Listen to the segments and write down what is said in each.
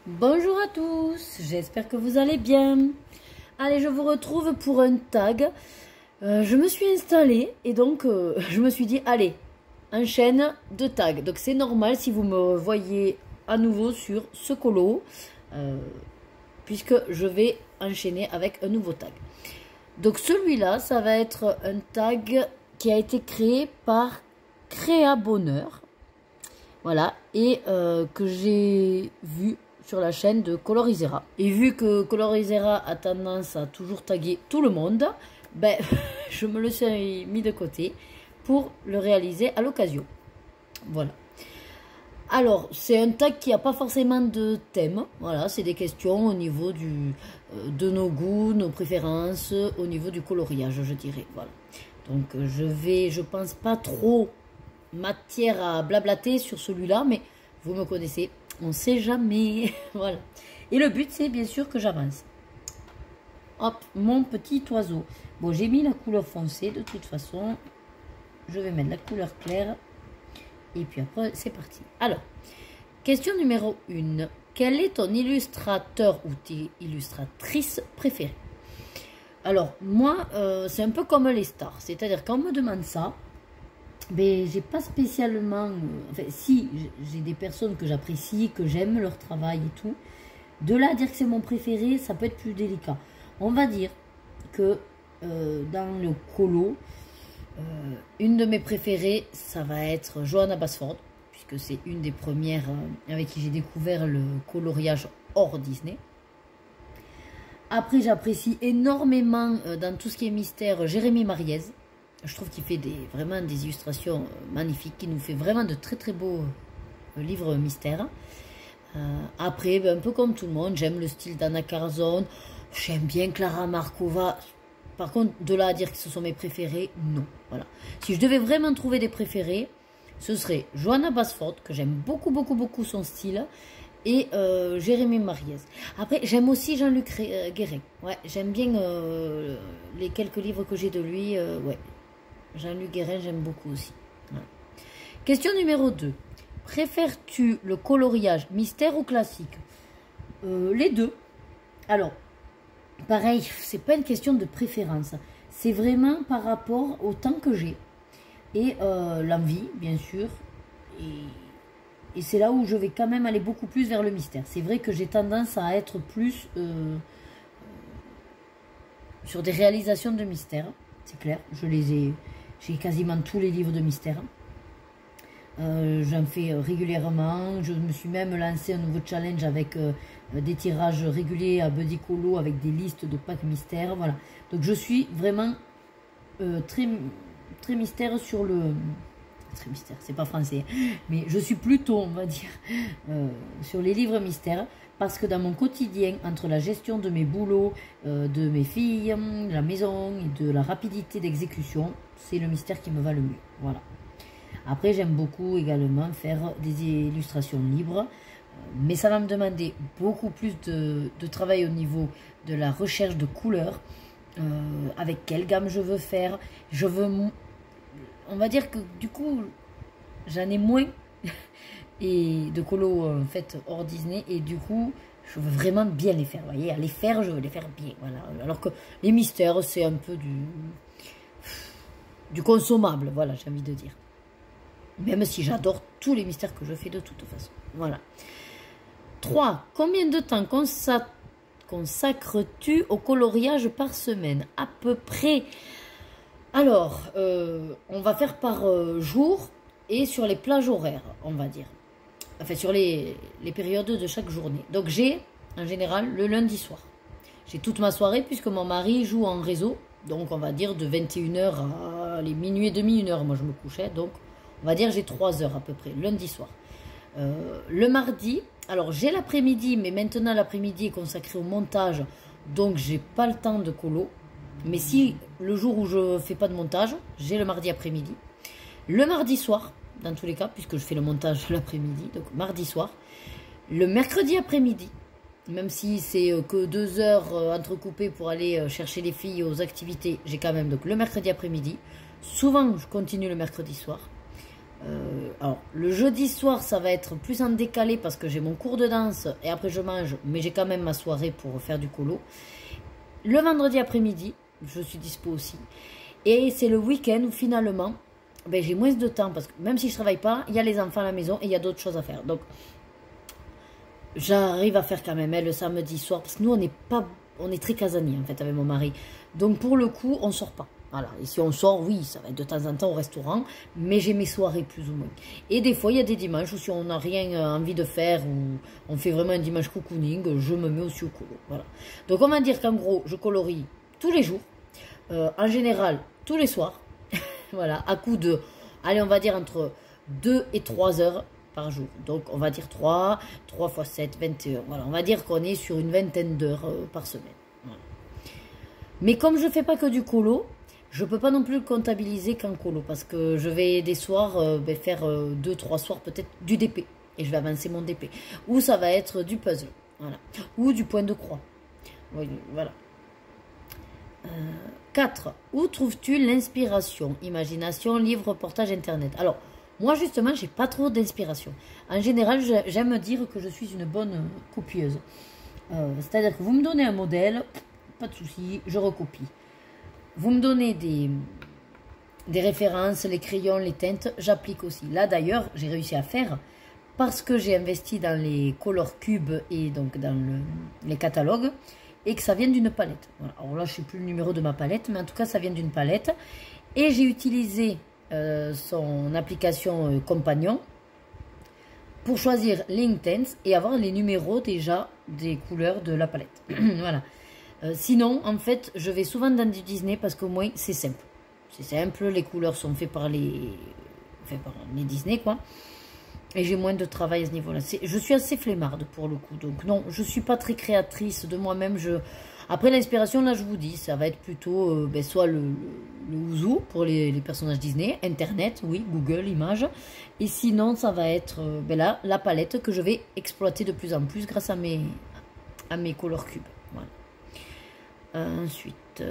Bonjour à tous, j'espère que vous allez bien. Allez, je vous retrouve pour un tag. Je me suis installée et donc je me suis dit, allez, enchaîne de tags. Donc c'est normal si vous me voyez à nouveau sur ce colo, puisque je vais enchaîner avec un nouveau tag. Donc celui-là, ça va être un tag qui a été créé par Créa Bonheur. Voilà, et que j'ai vu sur la chaîne de Colorisera. Et vu que Colorisera a tendance à toujours taguer tout le monde, ben, je me le suis mis de côté pour le réaliser à l'occasion. Voilà. Alors, c'est un tag qui n'a pas forcément de thème. Voilà, c'est des questions au niveau de nos goûts, nos préférences, au niveau du coloriage, je dirais. Voilà. Donc, je pense pas trop matière à blablater sur celui-là, mais vous me connaissez. On ne sait jamais. Voilà. Et le but, c'est bien sûr que j'avance. Hop, mon petit oiseau. Bon, j'ai mis la couleur foncée. De toute façon, je vais mettre la couleur claire. Et puis après, c'est parti. Alors, question numéro 1. Quel est ton illustrateur ou tes illustratrices préférées? Alors, moi, c'est un peu comme les stars. C'est-à-dire, quand on me demande ça, ben, j'ai pas spécialement, enfin si, j'ai des personnes que j'apprécie, que j'aime leur travail et tout. De là à dire que c'est mon préféré, ça peut être plus délicat. On va dire que dans le colo, une de mes préférées, ça va être Johanna Basford, puisque c'est une des premières avec qui j'ai découvert le coloriage hors Disney. Après, j'apprécie énormément dans tout ce qui est mystère Jérémy Mariez. Je trouve qu'il fait vraiment des illustrations magnifiques, qui nous fait vraiment de très très beaux livres mystères. Après, ben, un peu comme tout le monde, j'aime le style d'Anna Carzone, j'aime bien Clara Markova. Par contre, de là à dire que ce sont mes préférés, non. Voilà. Si je devais vraiment trouver des préférés, ce serait Johanna Basford, que j'aime beaucoup beaucoup beaucoup son style, et Jérémy Mariez. Après, j'aime aussi Jean-Luc Guérin. Ouais, j'aime bien les quelques livres que j'ai de lui. Ouais. Jean-Luc Guérin, j'aime beaucoup aussi. Voilà. Question numéro 2. Préfères-tu le coloriage mystère ou classique? Les deux. Alors, pareil, c'est pas une question de préférence. C'est vraiment par rapport au temps que j'ai. Et l'envie, bien sûr. Et c'est là où je vais quand même aller beaucoup plus vers le mystère. C'est vrai que j'ai tendance à être plus sur des réalisations de mystère. C'est clair, j'ai quasiment tous les livres de mystère. J'en fais régulièrement. Je me suis même lancé un nouveau challenge avec des tirages réguliers à Buddy Colo avec des listes de packs mystères. Voilà. Donc je suis vraiment très, très mystère sur le... Très mystère, c'est pas français. Mais je suis plutôt, on va dire, sur les livres mystères. Parce que dans mon quotidien, entre la gestion de mes boulots, de mes filles, de la maison et de la rapidité d'exécution, c'est le mystère qui me va le mieux. Voilà. Après, j'aime beaucoup également faire des illustrations libres, mais ça va me demander beaucoup plus de travail au niveau de la recherche de couleurs, avec quelle gamme je veux faire. On va dire que du coup, j'en ai moins. Et de colo en fait hors Disney, et du coup je veux vraiment bien les faire, vous voyez, à les faire je veux les faire bien, voilà. Alors que les mystères c'est un peu du consommable, voilà, j'ai envie de dire, même si j'adore tous les mystères que je fais de toute façon. Voilà. 3. Combien de temps consacres-tu au coloriage par semaine? À peu près. Alors on va faire par jour et sur les plages horaires, on va dire. Enfin, sur les périodes de chaque journée. Donc, j'ai, en général, le lundi soir. J'ai toute ma soirée, puisque mon mari joue en réseau. Donc, on va dire de 21h à minuit et demi, 1h, moi, je me couchais. Donc, on va dire j'ai 3 heures à peu près, lundi soir. Le mardi, alors, j'ai l'après-midi, mais maintenant, l'après-midi est consacré au montage. Donc, j'ai pas le temps de colo. Mais si, le jour où je fais pas de montage, j'ai le mardi après-midi. Le mardi soir, dans tous les cas, puisque je fais le montage l'après-midi, donc mardi soir. Le mercredi après-midi, même si c'est que 2 heures entrecoupées pour aller chercher les filles aux activités, j'ai quand même donc le mercredi après-midi. Souvent, je continue le mercredi soir. alors, le jeudi soir, ça va être plus en décalé parce que j'ai mon cours de danse et après je mange, mais j'ai quand même ma soirée pour faire du colo. Le vendredi après-midi, je suis dispo aussi. Et c'est le week-end où finalement, ben, j'ai moins de temps parce que même si je travaille pas, il y a les enfants à la maison et il y a d'autres choses à faire. Donc, j'arrive à faire quand même le samedi soir parce que nous, on est très casaniers en fait avec mon mari. Donc, pour le coup, on sort pas. Voilà. Et si on sort, oui, ça va être de temps en temps au restaurant, mais j'ai mes soirées plus ou moins. Et des fois, il y a des dimanches où si on n'a rien envie de faire, ou on fait vraiment un dimanche cocooning, je me mets aussi au colo. Voilà. Donc, on va dire qu'en gros, je colorie tous les jours, en général, tous les soirs. Voilà, à coup de, allez, on va dire entre 2 et 3 heures par jour. Donc, on va dire 3 fois 7, 21. Voilà, on va dire qu'on est sur une vingtaine d'heures par semaine. Voilà. Mais comme je ne fais pas que du colo, je ne peux pas non plus le comptabiliser qu'en colo. Parce que je vais des soirs faire 2-3 soirs peut-être du DP. Et je vais avancer mon DP. Ou ça va être du puzzle. Voilà. Ou du point de croix. Oui, voilà. 4. Où trouves-tu l'inspiration? Imagination, livre, reportage, internet. Alors, moi justement, j'ai pas trop d'inspiration. En général, j'aime dire que je suis une bonne copieuse. C'est-à-dire que vous me donnez un modèle, pas de souci, je recopie. Vous me donnez des références, les crayons, les teintes, j'applique aussi. Là d'ailleurs, j'ai réussi à faire parce que j'ai investi dans les color cubes et donc dans les catalogues. Et que ça vient d'une palette. Voilà. Alors là, je ne sais plus le numéro de ma palette, mais en tout cas, ça vient d'une palette. Et j'ai utilisé son application Compagnon pour choisir les intenses et avoir les numéros déjà des couleurs de la palette. Voilà. Sinon, en fait, je vais souvent dans du Disney parce qu'au moins, c'est simple. C'est simple, les couleurs sont faites par les Disney, quoi. Et j'ai moins de travail à ce niveau-là. Je suis assez flemmarde pour le coup. Donc non, je ne suis pas très créatrice de moi-même. Après l'inspiration, là, je vous dis, ça va être plutôt soit le ouzou pour les personnages Disney, Internet, oui, Google, images. Et sinon, ça va être là, la palette que je vais exploiter de plus en plus grâce à mes color cubes. Voilà. Ensuite,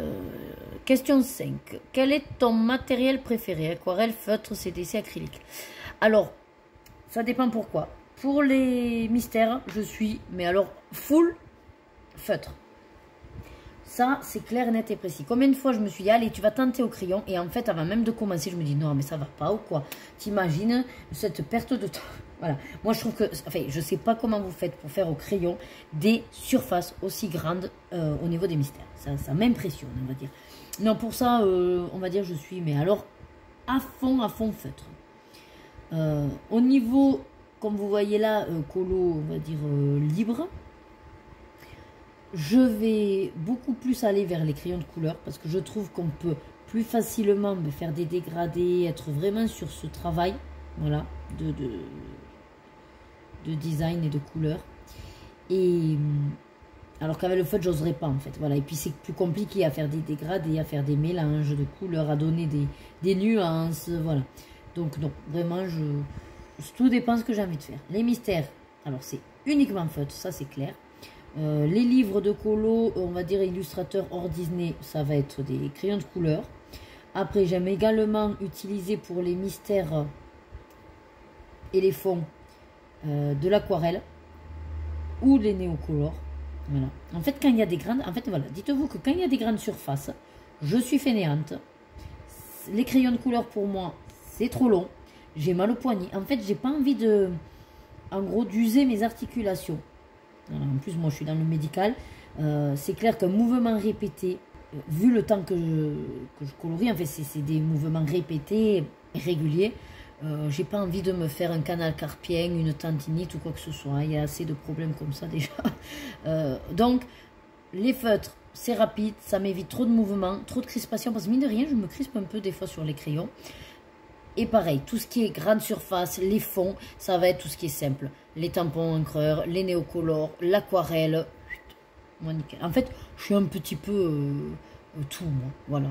question 5. Quel est ton matériel préféré? Aquarelle, feutre, CDC, acrylique. Alors, ça dépend pourquoi. Pour les mystères, je suis, mais alors, full feutre. Ça, c'est clair, net et précis. Combien de fois je me suis dit, allez, tu vas tenter au crayon. Et en fait, avant même de commencer, je me dis, non, mais ça va pas ou quoi. T'imagines cette perte de temps. Voilà. Moi, je trouve que, enfin, je sais pas comment vous faites pour faire au crayon des surfaces aussi grandes au niveau des mystères. Ça m'impressionne, on va dire. Non, pour ça, on va dire, je suis, mais alors, à fond feutre. Au niveau, comme vous voyez là, colo, on va dire libre, je vais beaucoup plus aller vers les crayons de couleur parce que je trouve qu'on peut plus facilement me faire des dégradés, être vraiment sur ce travail, voilà, de design et de couleur. Et alors qu'avec le feutre, j'oserais pas en fait, voilà. Et puis c'est plus compliqué à faire des dégradés, à faire des mélanges de couleurs, à donner des nuances, voilà. Donc non, vraiment, tout dépend de ce que j'ai envie de faire. Les mystères, alors c'est uniquement feutre, ça c'est clair. Les livres de colo, on va dire illustrateurs hors Disney, ça va être des crayons de couleur. Après, j'aime également utiliser pour les mystères et les fonds de l'aquarelle ou les néocolores. Voilà. En fait, quand il y a des grandes, voilà, dites-vous que quand il y a des grandes surfaces, je suis fainéante. Les crayons de couleur pour moi, c'est trop long. J'ai mal au poignet. En fait, j'ai pas envie en gros, d'user mes articulations. Alors, en plus, moi, je suis dans le médical. C'est clair qu'un mouvement répété, vu le temps que je colorie, en fait, c'est des mouvements répétés, réguliers. J'ai pas envie de me faire un canal carpien, une tendinite ou quoi que ce soit. Il y a assez de problèmes comme ça déjà. Donc, les feutres, c'est rapide, ça m'évite trop de mouvements, trop de crispation. Parce que mine de rien, je me crispe un peu des fois sur les crayons. Et pareil, tout ce qui est grande surface, les fonds, ça va être tout ce qui est simple. Les tampons encreurs, les néocolores, l'aquarelle. Moi, nickel. En fait, je suis un petit peu tout, moi. Voilà.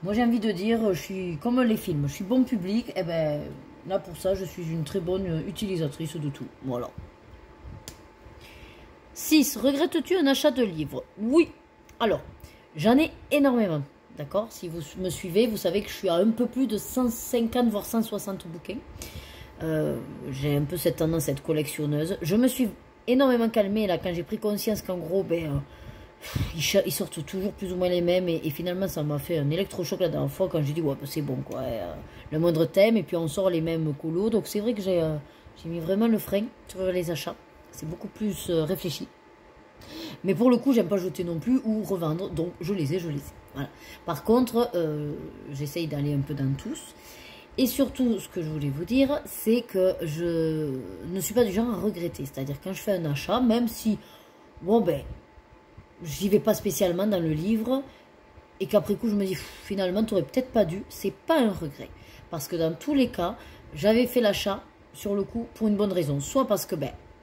Moi, j'ai envie de dire, je suis comme les films, je suis bon public. Et ben là, pour ça, je suis une très bonne utilisatrice de tout. Voilà. 6. Regrettes-tu un achat de livres? Oui. Alors, j'en ai énormément. D'accord? Si vous me suivez, vous savez que je suis à un peu plus de 150 voire 160 bouquins. J'ai un peu cette tendance à être collectionneuse. Je me suis énormément calmée là quand j'ai pris conscience qu'en gros, ils sortent toujours plus ou moins les mêmes. Et finalement, ça m'a fait un électrochoc la dernière fois quand j'ai dit, ouais, c'est bon, quoi. Le moindre thème, et puis on sort les mêmes colos. Donc c'est vrai que j'ai mis vraiment le frein sur les achats. C'est beaucoup plus réfléchi. Mais pour le coup, j'aime pas jeter non plus ou revendre. Donc je les ai. Voilà. Par contre, j'essaye d'aller un peu dans tous. Et surtout, ce que je voulais vous dire, c'est que je ne suis pas du genre à regretter. C'est-à-dire quand je fais un achat, même si, bon j'y vais pas spécialement dans le livre, et qu'après coup je me dis, finalement, tu aurais peut-être pas dû, c'est pas un regret. Parce que dans tous les cas, j'avais fait l'achat, sur le coup, pour une bonne raison. Soit parce que,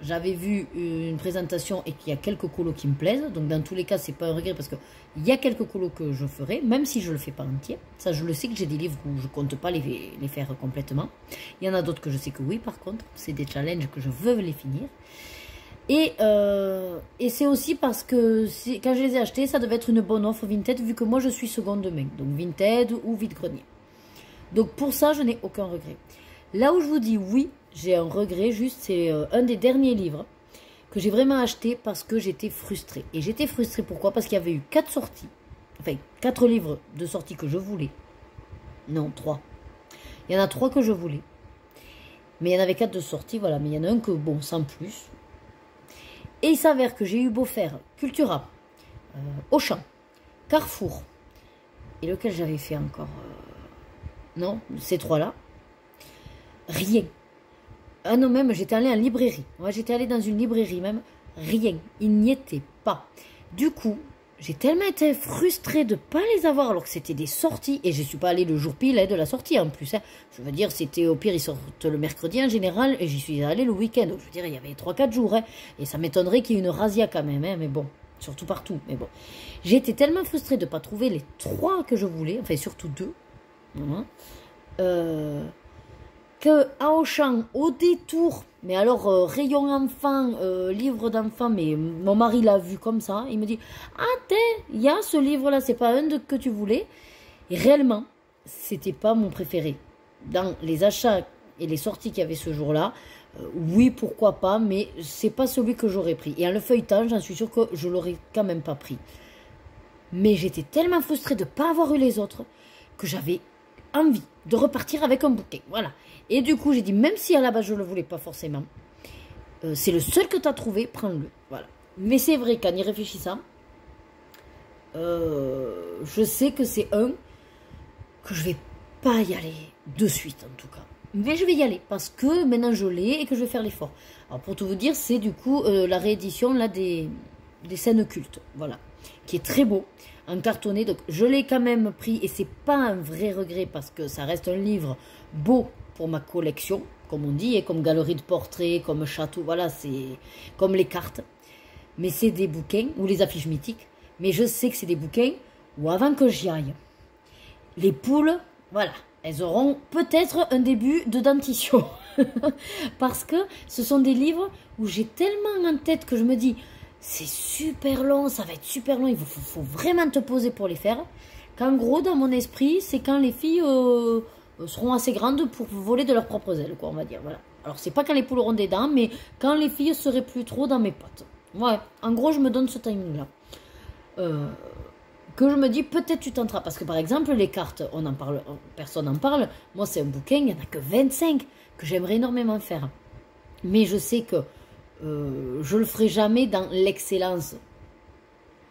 j'avais vu une présentation et qu'il y a quelques colos qui me plaisent. Donc dans tous les cas, c'est pas un regret parce qu'il y a quelques colos que je ferai, même si je le fais pas entier. Ça, je le sais que j'ai des livres où je compte pas les faire complètement. Il y en a d'autres que je sais que oui, par contre. C'est des challenges que je veux les finir. Et c'est aussi parce que quand je les ai achetés, ça devait être une bonne offre Vinted, vu que moi je suis seconde main. Donc Vinted ou vide-grenier. Donc pour ça, je n'ai aucun regret. Là où je vous dis oui, j'ai un regret, juste, c'est un des derniers livres que j'ai vraiment acheté parce que j'étais frustrée. Et j'étais frustrée pourquoi? Parce qu'il y avait eu 4 sorties, enfin 4 livres de sortie que je voulais. Non, 3. Il y en a 3 que je voulais. Mais il y en avait 4 de sortie, voilà. Mais il y en a un que, bon, sans plus. Et il s'avère que j'ai eu beau faire Cultura, Auchan, Carrefour, et lequel j'avais fait encore non, ces 3-là. Rien. Ah non, même, j'étais allée en librairie. Moi, j'étais allée dans une librairie même. Rien. Il n'y était pas. Du coup, j'ai tellement été frustrée de ne pas les avoir alors que c'était des sorties. Et je ne suis pas allée le jour pile de la sortie en plus. Hein. Je veux dire, c'était au pire, ils sortent le mercredi en général. Et j'y suis allée le week-end. Donc, je veux dire, il y avait 3-4 jours. Hein. Et ça m'étonnerait qu'il y ait une razzia quand même. Hein. Mais bon, surtout partout. Mais bon. J'ai été tellement frustrée de ne pas trouver les 3 que je voulais. Enfin, surtout 2. Que à Auchan, au détour, mais alors rayon enfant, livre d'enfant, mais mon mari l'a vu comme ça, il me dit, ah il y a ce livre là, c'est pas un que tu voulais. Et réellement, c'était pas mon préféré. Dans les achats et les sorties qu'il y avait ce jour-là, oui, pourquoi pas, mais c'est pas celui que j'aurais pris. Et en le feuilletant, j'en suis sûre que je l'aurais quand même pas pris. Mais j'étais tellement frustrée de ne pas avoir eu les autres que j'avais envie de repartir avec un bouquet. Voilà. Et du coup, j'ai dit, même si à la base je ne le voulais pas forcément, c'est le seul que tu as trouvé, prends-le. Voilà. Mais c'est vrai qu'en y réfléchissant, je sais que c'est un que je vais pas y aller de suite en tout cas. Mais je vais y aller parce que maintenant je l'ai et que je vais faire l'effort. Alors pour tout vous dire, c'est du coup la réédition là des scènes cultes. Voilà. Qui est très beau, en cartonné. Donc je l'ai quand même pris et c'est pas un vrai regret parce que ça reste un livre beau pour ma collection, comme on dit, et comme galerie de portraits, comme château, voilà, c'est comme les cartes. Mais c'est des bouquins, ou les affiches mythiques, mais je sais que c'est des bouquins où avant que j'y aille, les poules, voilà, elles auront peut-être un début de dentition. Parce que ce sont des livres où j'ai tellement en tête que je me dis, c'est super long, ça va être super long, il faut vraiment te poser pour les faire. Qu'en gros, dans mon esprit, c'est quand les filles seront assez grandes pour voler de leurs propres ailes, quoi, on va dire. Voilà. Alors, c'est pas quand les poules auront des dents, mais quand les filles seraient plus trop dans mes pattes. Ouais, en gros, je me donne ce timing-là. Que je me dis, peut-être tu tenteras. Parce que, par exemple, les cartes, on en parle, personne n'en parle. Moi, c'est un bouquin, il n'y en a que 25 que j'aimerais énormément faire. Mais je sais que je le ferai jamais dans l'excellence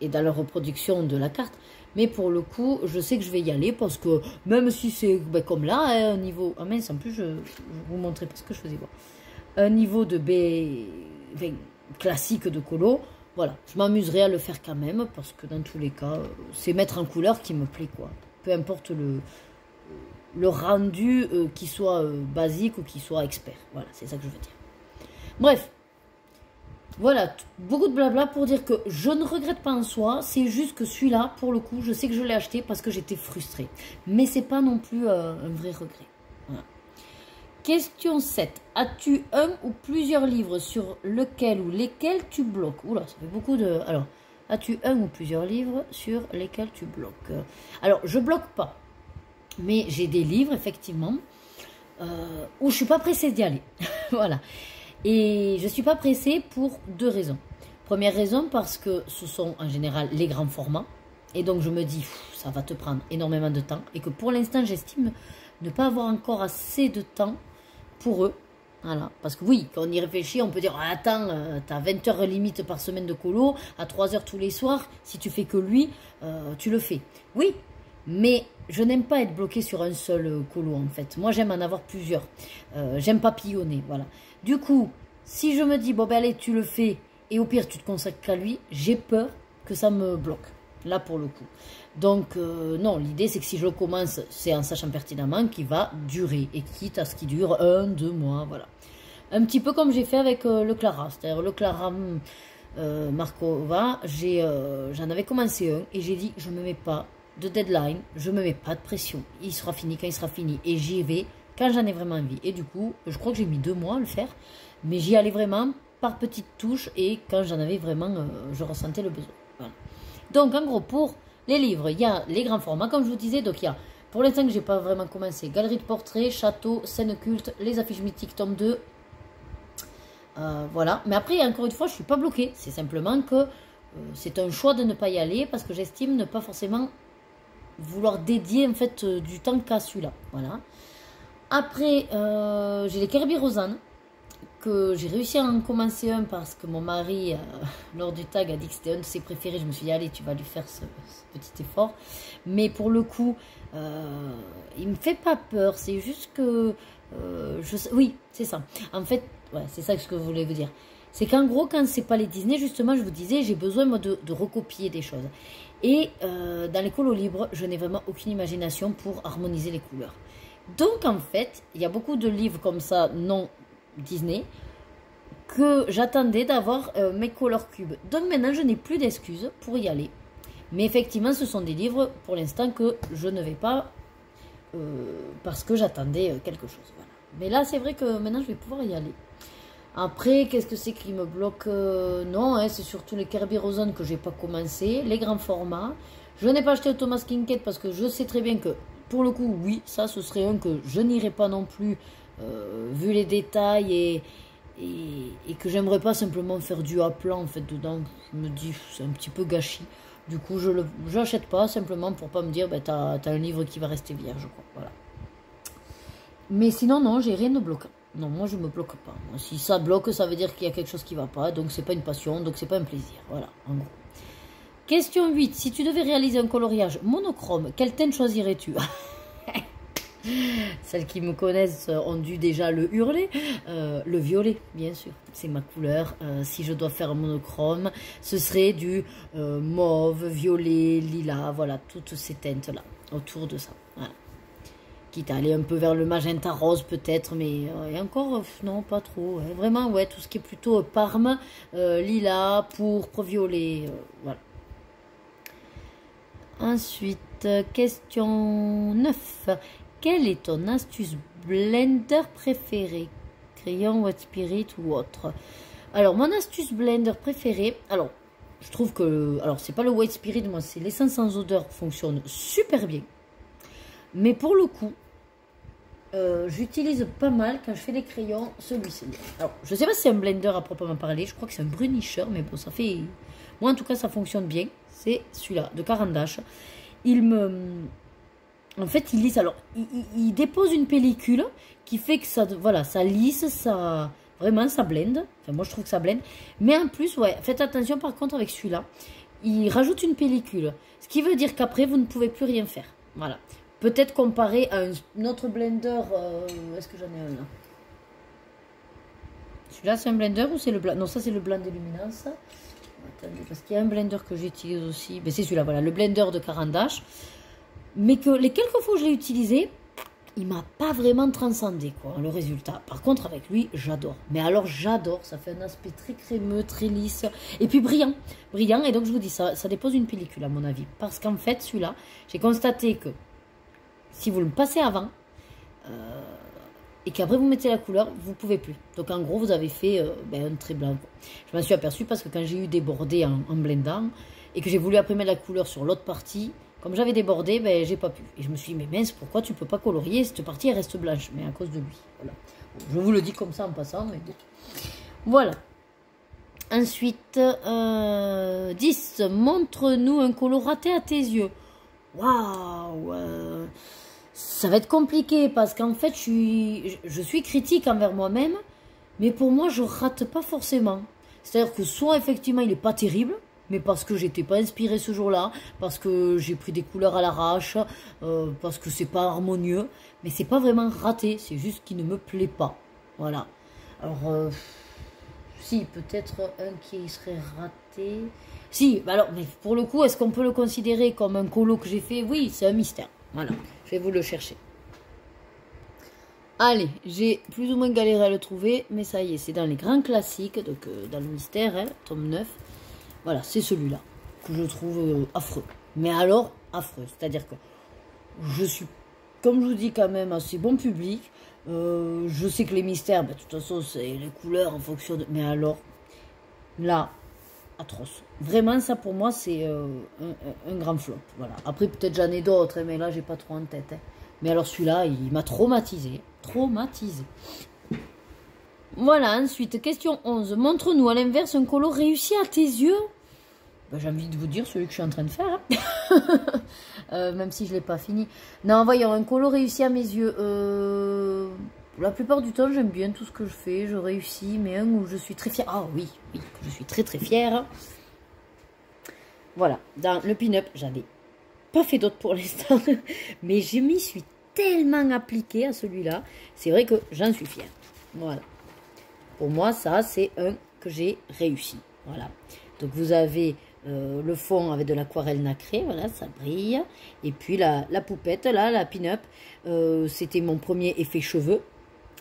et dans la reproduction de la carte. Mais pour le coup, je sais que je vais y aller parce que même si c'est comme là, hein, un niveau... Ah mince, en plus, je vous montrer parce que je faisais voir. Un niveau de classique de colo, voilà. Je m'amuserai à le faire quand même parce que dans tous les cas, c'est mettre en couleur qui me plaît, quoi. Peu importe le rendu, qui soit basique ou qui soit expert. Voilà, c'est ça que je veux dire. Bref. Voilà, beaucoup de blabla pour dire que je ne regrette pas en soi, c'est juste que celui-là, pour le coup, je sais que je l'ai acheté parce que j'étais frustrée. Mais c'est pas non plus un vrai regret. Voilà. Question 7. As-tu un ou plusieurs livres sur lequel ou lesquels tu bloques? Oula, ça fait beaucoup de... Alors, as-tu un ou plusieurs livres sur lesquels tu bloques? Alors, je bloque pas. Mais j'ai des livres, effectivement, où je suis pas pressée d'y aller. Voilà. Et je suis pas pressée pour deux raisons. Première raison, parce que ce sont en général les grands formats. Et donc je me dis, ça va te prendre énormément de temps. Et que pour l'instant, j'estime ne pas avoir encore assez de temps pour eux. Voilà. Parce que oui, quand on y réfléchit, on peut dire, ah, attends, t'as 20 heures limite par semaine de colo, à 3 heures tous les soirs. Si tu fais que lui, tu le fais. Oui, mais je n'aime pas être bloqué sur un seul colo en fait. Moi, j'aime en avoir plusieurs. J'aime papillonner, voilà. Du coup, si je me dis, bon ben allez, tu le fais, et au pire, tu te consacres qu'à lui, j'ai peur que ça me bloque. Là, pour le coup. Donc, non, l'idée, c'est que si je commence, c'est en sachant pertinemment qu'il va durer. Et quitte à ce qu'il dure 1, 2 mois, voilà. Un petit peu comme j'ai fait avec le Clara. C'est-à-dire le Clara Markova, j'en avais commencé un. Et j'ai dit, je ne me mets pas de deadline, je ne me mets pas de pression. Il sera fini quand il sera fini. Et j'y vais quand j'en ai vraiment envie. Et du coup, je crois que j'ai mis 2 mois à le faire. Mais j'y allais vraiment par petites touches. Et quand j'en avais vraiment, je ressentais le besoin. Voilà. Donc, en gros, pour les livres, il y a les grands formats, comme je vous disais. Donc, il y a, pour l'instant que je n'ai pas vraiment commencé, Galerie de portraits, Château, Scène culte, Les affiches mythiques, tome 2. Voilà. Mais après, encore une fois, je ne suis pas bloquée. C'est simplement que c'est un choix de ne pas y aller parce que j'estime ne pas forcément vouloir dédier en fait du temps qu'à celui-là. Voilà. Après, j'ai les Kerby Rosanne, que j'ai réussi à en commencer un parce que mon mari, lors du tag, a dit que c'était un de ses préférés. Je me suis dit, allez, tu vas lui faire ce petit effort. Mais pour le coup, il me fait pas peur. C'est juste que... oui, c'est ça. En fait, ouais, c'est ça ce que je voulais vous dire. C'est qu'en gros, quand c'est pas les Disney, justement, je vous disais, j'ai besoin moi, de recopier des choses. Et dans les colos libres, je n'ai vraiment aucune imagination pour harmoniser les couleurs. Donc, en fait, il y a beaucoup de livres comme ça, non Disney, que j'attendais d'avoir mes color cubes. Donc maintenant, je n'ai plus d'excuses pour y aller. Mais effectivement, ce sont des livres, pour l'instant, que je ne vais pas parce que j'attendais quelque chose. Voilà. Mais là, c'est vrai que maintenant, je vais pouvoir y aller. Après, qu'est-ce que c'est qui me bloque? Non, hein, c'est surtout les Kerby Rosanne que j'ai pas commencé, les grands formats. Je n'ai pas acheté Thomas Kinkade parce que je sais très bien que, pour le coup, oui, ça, ce serait un que je n'irai pas non plus, vu les détails et que j'aimerais pas simplement faire du aplat, en fait, dedans. Je me dis, c'est un petit peu gâchis. Du coup, je l'achète pas, simplement pour pas me dire, bah, t'as un livre qui va rester vierge, quoi. Voilà. Mais sinon, non, j'ai rien de bloquant. Non, moi je me bloque pas. Moi, si ça bloque, ça veut dire qu'il y a quelque chose qui va pas. Donc c'est pas une passion, donc c'est pas un plaisir. Voilà, en gros. Question 8. Si tu devais réaliser un coloriage monochrome, quelle teinte choisirais-tu? Celles qui me connaissent ont dû déjà le hurler. Le violet, bien sûr. C'est ma couleur. Si je dois faire un monochrome, ce serait du mauve, violet, lilas. Voilà, toutes ces teintes-là autour de ça. Voilà. Quitte à aller un peu vers le magenta rose peut-être, mais et encore, non, pas trop. Ouais. Vraiment, ouais, tout ce qui est plutôt parme, lilas, pourpre, violet, voilà. Ensuite, question 9. Quelle est ton astuce blender préférée? Crayon, White Spirit ou autre? Alors, mon astuce blender préférée, alors, je trouve que, alors, c'est pas le White Spirit, moi, c'est l'essence sans odeur, fonctionne super bien. Mais pour le coup, j'utilise pas mal quand je fais des crayons celui-ci. Alors, je sais pas si c'est un blender à proprement parler, je crois que c'est un brunisher, mais bon, ça fait... Moi, en tout cas, ça fonctionne bien. C'est celui-là, de Caran d'Ache. En fait, il lisse. Alors, il dépose une pellicule qui fait que ça, voilà, ça lisse, ça... Vraiment, ça blende. Enfin, moi, je trouve que ça blende. Mais en plus, ouais, faites attention, par contre, avec celui-là, il rajoute une pellicule. Ce qui veut dire qu'après, vous ne pouvez plus rien faire. Voilà. Peut-être comparé à un autre blender. Est-ce que j'en ai un là? Celui-là, c'est un blender ou c'est le blanc? Non, ça, c'est le blanc d'illuminance. Attendez, parce qu'il y a un blender que j'utilise aussi. Mais c'est celui-là, voilà, le blender de Caran d'Ache. Mais que les quelques fois que je l'ai utilisé, il m'a pas vraiment transcendé, quoi, le résultat. Par contre, avec lui, j'adore. Mais alors, j'adore. Ça fait un aspect très crémeux, très lisse. Et puis brillant. Brillant. Et donc, je vous dis, ça dépose une pellicule, à mon avis. Parce qu'en fait, celui-là, j'ai constaté que si vous le passez avant et qu'après vous mettez la couleur, vous ne pouvez plus. Donc en gros, vous avez fait un trait blanc. Je m'en suis aperçue parce que quand j'ai eu débordé en blendant et que j'ai voulu après mettre la couleur sur l'autre partie, comme j'avais débordé, ben, j'ai pas pu. Et je me suis dit, mais mince, pourquoi tu peux pas colorier? Cette partie, elle reste blanche. Mais à cause de lui. Voilà. Bon, je vous le dis comme ça en passant. Mais bon. Voilà. Ensuite, 10. Montre-nous un colo raté à tes yeux. Waouh, ça va être compliqué parce qu'en fait, je suis critique envers moi-même, mais pour moi, je rate pas forcément. C'est-à-dire que soit effectivement, il n'est pas terrible, mais parce que j'étais pas inspirée ce jour-là, parce que j'ai pris des couleurs à l'arrache, parce que c'est pas harmonieux, mais c'est pas vraiment raté, c'est juste qu'il ne me plaît pas. Voilà. Alors, si, peut-être un qui serait raté. Si, alors, mais pour le coup, est-ce qu'on peut le considérer comme un colo que j'ai fait? Oui, c'est un mystère. Voilà, je vais vous le chercher. Allez, j'ai plus ou moins galéré à le trouver, mais ça y est, c'est dans les grands classiques, donc dans le mystère, hein, tome 9. Voilà, c'est celui-là que je trouve affreux. Mais alors, affreux. C'est-à-dire que je suis, comme je vous dis, quand même assez bon public. Je sais que les mystères, bah, de toute façon, c'est les couleurs en fonction de... Mais alors, là, atroce. Vraiment, ça pour moi, c'est un grand flop. Voilà. Après, peut-être j'en ai d'autres, hein, mais là, j'ai pas trop en tête. Hein. Mais alors, celui-là, il m'a traumatisé. Traumatisé. Voilà, ensuite, question 11. Montre-nous à l'inverse un colo réussi à tes yeux. Ben, j'ai envie de vous dire celui que je suis en train de faire. Hein. Même si je ne l'ai pas fini. Non, voyons, un colo réussi à mes yeux. La plupart du temps, j'aime bien tout ce que je fais. Je réussis, mais un où je suis très fière. Ah oui, oui, je suis très très fière. Voilà, dans le pin-up, j'avais pas fait d'autres pour l'instant. Mais je m'y suis tellement appliquée à celui-là. C'est vrai que j'en suis fière. Voilà. Pour moi, ça, c'est un que j'ai réussi. Voilà. Donc, vous avez le fond avec de l'aquarelle nacrée. Voilà, ça brille. Et puis, la poupette, là, la pin-up, c'était mon premier effet cheveux.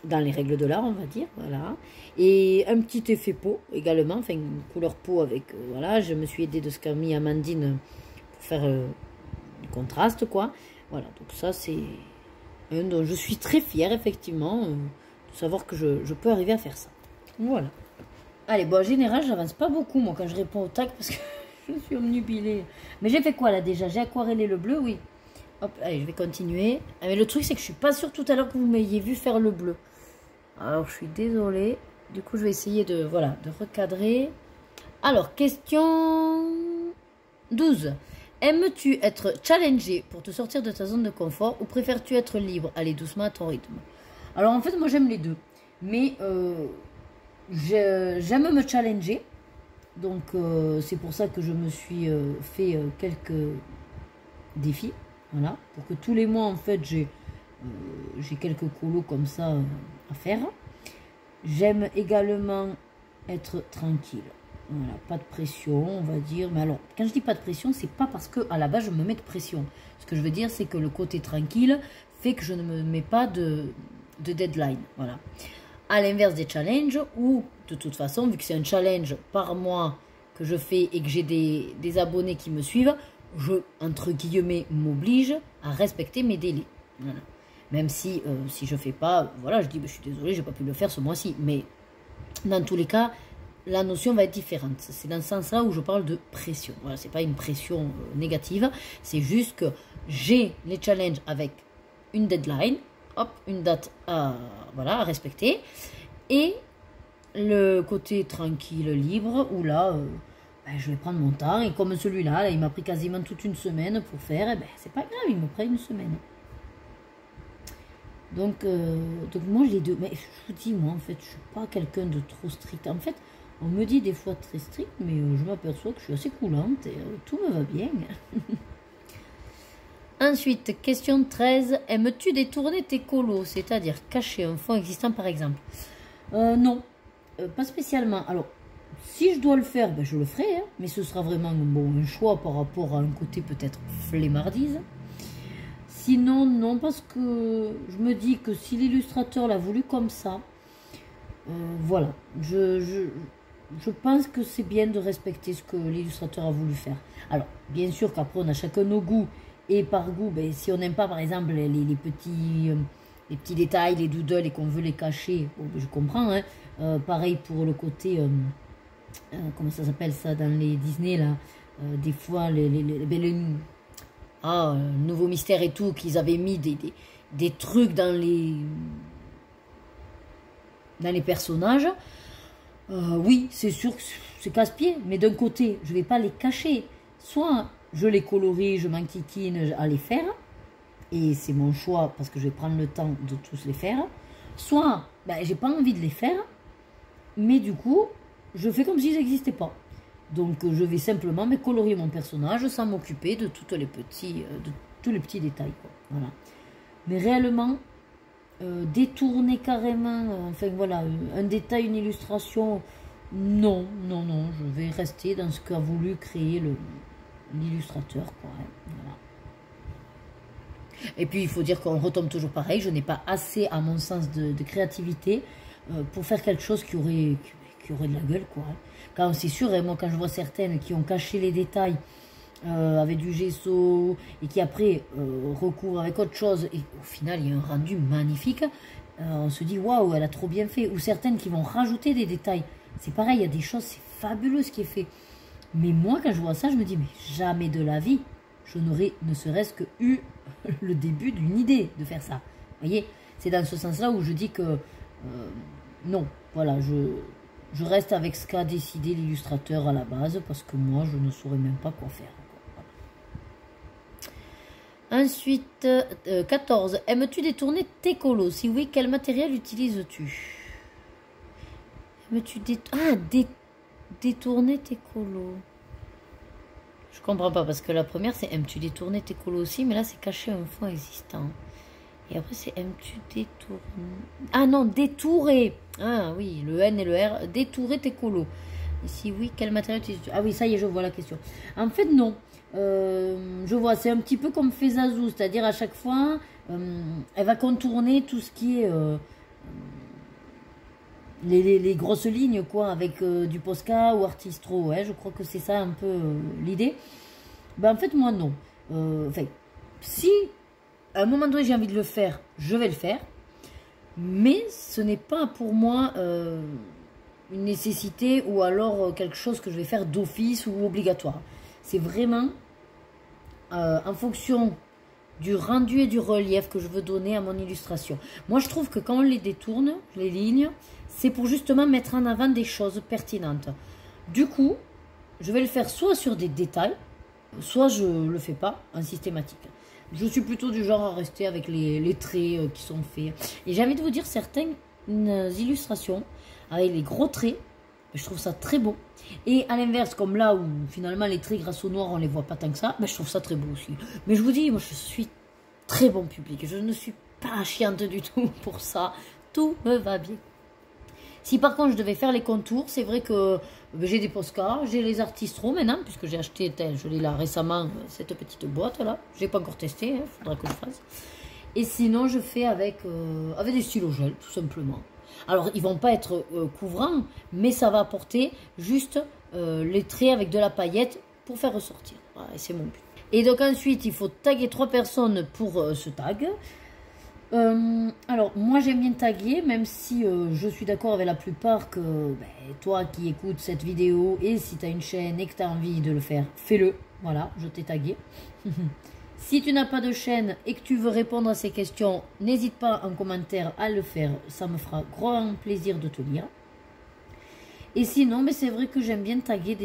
Dans les règles de l'art, on va dire. Voilà. Et un petit effet peau également. Enfin, une couleur peau avec... voilà, je me suis aidée de ce qu'a mis Amandine pour faire du contraste, quoi. Voilà, donc ça, c'est un dont je suis très fière, effectivement, de savoir que je peux arriver à faire ça. Voilà. Allez, bon, en général, j'avance pas beaucoup, moi, quand je réponds au tac, parce que je suis omnubilée. Mais j'ai fait quoi, là, déjà? J'ai aquarellé le bleu, oui. Hop, allez, je vais continuer. Ah, mais le truc, c'est que je suis pas sûre tout à l'heure que vous m'ayez vu faire le bleu. Alors, je suis désolée. Du coup, je vais essayer de, voilà, de recadrer. Alors, question 12. Aimes-tu être challengé pour te sortir de ta zone de confort ou préfères-tu être libre? Allez, doucement à ton rythme. Alors, en fait, moi, j'aime les deux. Mais j'aime me challenger. Donc, c'est pour ça que je me suis fait quelques défis. Voilà. Pour que tous les mois, en fait, j'ai quelques colos comme ça à faire. J'aime également être tranquille. Voilà, pas de pression, on va dire. Mais alors, quand je dis pas de pression, c'est pas parce que à la base je me mets de pression. Ce que je veux dire, c'est que le côté tranquille fait que je ne me mets pas de deadline. Voilà. À l'inverse des challenges, où de toute façon, vu que c'est un challenge par mois que je fais et que j'ai des abonnés qui me suivent, je, entre guillemets, m'oblige à respecter mes délais. Voilà. Même si, si je fais pas, voilà, je dis, je suis désolée, j'ai pas pu le faire ce mois-ci. Mais dans tous les cas, la notion va être différente. C'est dans ce sens-là où je parle de pression. Voilà, c'est pas une pression négative. C'est juste que j'ai les challenges avec une deadline, hop, une date à, voilà, à respecter. Et le côté tranquille, libre, où là, ben, je vais prendre mon temps. Et comme celui-là, là, il m'a pris quasiment toute une semaine pour faire, et ben, c'est pas grave, il me prend une semaine. Donc moi, les deux. Mais je vous dis, moi, en fait, je suis pas quelqu'un de trop strict. En fait, on me dit des fois très strict, mais je m'aperçois que je suis assez coulante et tout me va bien. Ensuite, question 13. Aimes-tu détourner tes colos, c'est-à-dire cacher un fond existant, par exemple? Non, pas spécialement. Alors, si je dois le faire, ben, je le ferai, hein, mais ce sera vraiment un choix par rapport à un côté peut-être flemmardise. Sinon, non, parce que je me dis que si l'illustrateur l'a voulu comme ça, voilà, je pense que c'est bien de respecter ce que l'illustrateur a voulu faire. Alors, bien sûr qu'après, on a chacun nos goûts, et par goût, ben, si on n'aime pas, par exemple, les petits détails, les doodles, et qu'on veut les cacher, bon, ben, je comprends, hein. Pareil pour le côté, comment ça s'appelle ça, dans les Disney, là, des fois, Nouveau Mystère et tout, qu'ils avaient mis des trucs dans les personnages. Oui, c'est sûr que c'est casse-pied, mais d'un côté, je ne vais pas les cacher. Soit je les colorie, je m'enquiquine à les faire, et c'est mon choix parce que je vais prendre le temps de tous les faire. Soit, ben, j'ai pas envie de les faire, mais du coup, je fais comme s'ils n'existaient pas. Donc, je vais simplement me colorier mon personnage sans m'occuper de tous les petits détails, quoi. Voilà. Mais réellement, détourner carrément, enfin voilà, un détail, une illustration, non, je vais rester dans ce qu'a voulu créer l'illustrateur, quoi. Voilà. Et puis, il faut dire qu'on retombe toujours pareil, je n'ai pas assez, à mon sens, de créativité pour faire quelque chose qui aurait de la gueule, quoi. Quand c'est sûr, hein, moi, quand je vois certaines qui ont caché les détails avec du gesso et qui après recouvrent avec autre chose, et au final, il y a un rendu magnifique, on se dit, waouh, elle a trop bien fait. Ou certaines qui vont rajouter des détails. C'est pareil, il y a des choses, c'est fabuleux ce qui est fait. Mais moi, quand je vois ça, je me dis, mais jamais de la vie, je n'aurais ne serait-ce que eu le début d'une idée de faire ça. Vous voyez, c'est dans ce sens-là où je dis que non, voilà, je reste avec ce qu'a décidé l'illustrateur à la base, parce que moi, je ne saurais même pas quoi faire. Voilà. Ensuite, 14. Aimes-tu détourner tes colos? Si oui, quel matériel utilises-tu? Aimes-tu détourner tes colos? Je comprends pas, parce que la première, c'est aimes-tu détourner tes colos aussi, mais là, c'est cacher un fond existant. Et après, c'est aimes-tu détourner... Ah non, détourer. Ah oui, le N et le R. Détourer tes colos. Et si oui, quel matériel utilises-tu? Ah oui, ça y est, je vois la question. En fait, non. Je vois, c'est un petit peu comme fait Zazou. C'est-à-dire, à chaque fois, elle va contourner tout ce qui est... les grosses lignes, quoi, avec du Posca ou Artistro. Ouais, je crois que c'est ça un peu l'idée. Ben, en fait, moi, non. Enfin, si... à un moment donné, j'ai envie de le faire, je vais le faire. Mais ce n'est pas pour moi une nécessité ou alors quelque chose que je vais faire d'office ou obligatoire. C'est vraiment en fonction du rendu et du relief que je veux donner à mon illustration. Moi, je trouve que quand on les détourne, les lignes, c'est pour justement mettre en avant des choses pertinentes. Du coup, je vais le faire soit sur des détails, soit je ne le fais pas en systématique. Je suis plutôt du genre à rester avec les traits qui sont faits. Et j'ai envie de vous dire, certaines illustrations avec les gros traits, je trouve ça très beau. Et à l'inverse, comme là où finalement les traits grâce au noir, on ne les voit pas tant que ça, je trouve ça très beau aussi. Mais je vous dis, moi je suis très bon public. Je ne suis pas chiante du tout pour ça. Tout me va bien. Si par contre je devais faire les contours, c'est vrai que j'ai des Posca, j'ai les Artistro maintenant, puisque j'ai acheté, je l'ai là récemment, cette petite boîte là. Je n'ai pas encore testé, il faudra que je fasse. Et sinon je fais avec des stylos gel, tout simplement. Alors ils ne vont pas être couvrants, mais ça va apporter juste les traits avec de la paillette pour faire ressortir. Voilà, c'est mon but. Et donc ensuite il faut taguer 3 personnes pour ce tag. Alors, moi j'aime bien taguer, même si je suis d'accord avec la plupart que toi qui écoutes cette vidéo et si tu as une chaîne et que tu as envie de le faire, fais-le. Voilà, je t'ai tagué. Si tu n'as pas de chaîne et que tu veux répondre à ces questions, n'hésite pas en commentaire à le faire. Ça me fera grand plaisir de te lire. Et sinon, c'est vrai que j'aime bien taguer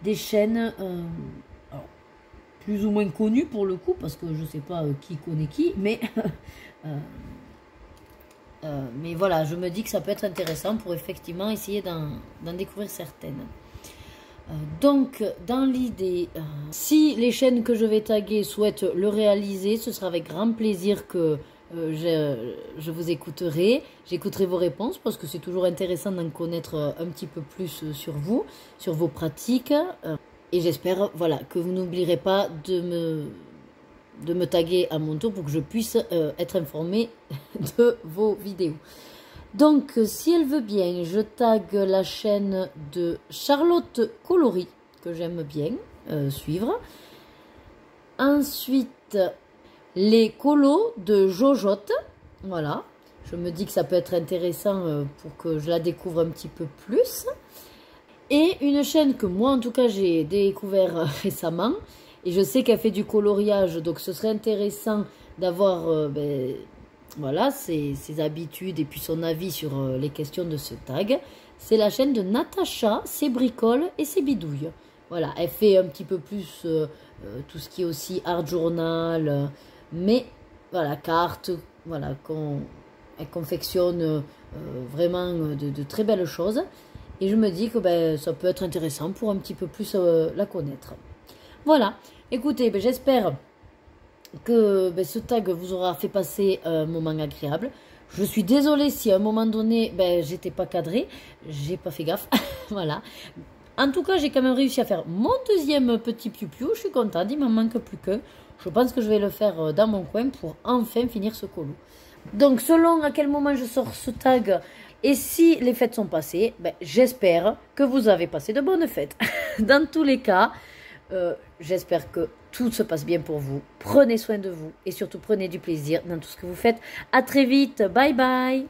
des chaînes plus ou moins connues pour le coup, parce que je ne sais pas qui connaît qui, mais... mais voilà, je me dis que ça peut être intéressant pour effectivement essayer d'en découvrir certaines. Donc, dans l'idée, si les chaînes que je vais taguer souhaitent le réaliser, ce sera avec grand plaisir que je vous écouterai. J'écouterai vos réponses parce que c'est toujours intéressant d'en connaître un petit peu plus sur vous, sur vos pratiques. Et j'espère voilà, que vous n'oublierez pas de me taguer à mon tour pour que je puisse être informée de vos vidéos. Donc, si elle veut bien, je tague la chaîne de Charlotte Coloris, que j'aime bien suivre. Ensuite, les colos de Jojotte. Voilà, je me dis que ça peut être intéressant pour que je la découvre un petit peu plus. Et une chaîne que moi, en tout cas, j'ai découvert récemment Et je sais qu'elle fait du coloriage, donc ce serait intéressant d'avoir voilà, ses habitudes et puis son avis sur les questions de ce tag. C'est la chaîne de Natacha, ses bricoles et ses bidouilles. Voilà, elle fait un petit peu plus tout ce qui est aussi art journal, mais voilà, cartes, voilà, elle confectionne vraiment de très belles choses. Et je me dis que ça peut être intéressant pour un petit peu plus la connaître. Voilà, écoutez, j'espère que ce tag vous aura fait passer un moment agréable. Je suis désolée si à un moment donné, j'étais pas cadrée, j'ai pas fait gaffe, voilà. En tout cas, j'ai quand même réussi à faire mon deuxième petit piou-piou, je suis contente, il m'en manque plus qu'un. Je pense que je vais le faire dans mon coin pour enfin finir ce colo. Donc, selon à quel moment je sors ce tag et si les fêtes sont passées, j'espère que vous avez passé de bonnes fêtes. Dans tous les cas, j'espère que tout se passe bien pour vous. Prenez soin de vous et surtout prenez du plaisir dans tout ce que vous faites. À très vite. Bye bye.